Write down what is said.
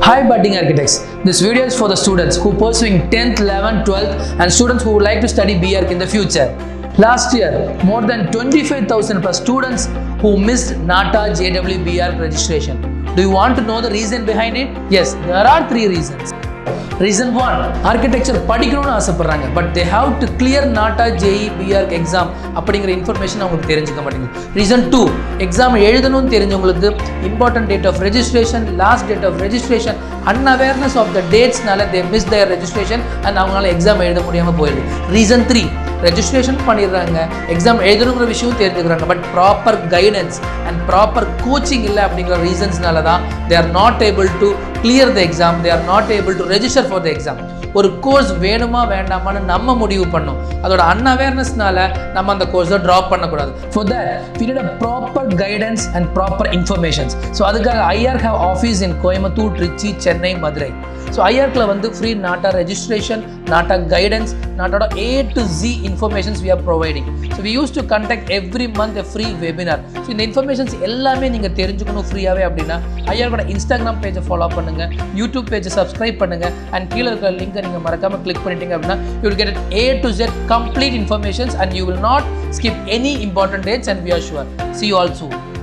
Hi budding architects, this video is for the students who are pursuing 10th, 11th, 12th and students who would like to study B.ARCH in the future. Last year, more than 25,000 plus students who missed Nata JW B.ARCH registration. Do you want to know the reason behind it? Yes, there are 3 reasons. Reason 1, architecture படிக்கணும்னு ஆசைப்படுறாங்க but they have to clear Nata JE B.ARCH exam அப்படிங்கிற information அவங்களுக்கு தெரிஞ்சுக்க மாட்டேங்குது. Reason 2, exam எழுதணும்னு தெரிஞ்சவங்களுக்கு important date of registration, last date of registration, unawareness of the datesனால they miss their registration and அவங்களால exam எழுத முடியாமல் போயிடுது. Reason 3, ரெஜிஸ்ட்ரேஷன் பண்ணிடுறாங்க, எக்ஸாம் எழுதணுங்கிற விஷயம் தெரிஞ்சுக்கிறாங்க but proper guidance and proper coaching இல்லை அப்படிங்கிற ரீசன்ஸ்னால தான் they are not able to clear the exam, they are not able to register for the exam. ஒரு கோர்ஸ் வேணுமா வேண்டாமான்னு நம்ம முடிவு பண்ணோம், அதோட அன்அவேர்னஸ்னால நம்ம அந்த கோர்ஸை ட்ராப் பண்ணக்கூடாது. For that we need a proper guidance and proper informations. So அதுக்காக IARCH have office in Coimbatore, Trichy, Chennai, Madurai. So IARCHல வந்து free NATA registration, NATA guidance, நாட்டோட A to Z informations we are providing. So we used to conduct every month a free webinar. So இந்த informations எல்லாமே நீங்கள் தெரிஞ்சுக்கணும் ஃப்ரீயாகவே அப்படின்னா IARCHோட இன்ஸ்டாகிராம் பேஜை ஃபாலோ பண்ணுங்கள், யூடியூப் பேஜை சப்ஸ்கிரைப் பண்ணுங்கள் அண்ட் கீழே இருக்கிற லிங்கை நீங்கள் மறக்காமல் கிளிக் பண்ணிட்டீங்க அப்படின்னா you will get A to Z complete informations and you will not skip any important dates and we are sure. See you all soon.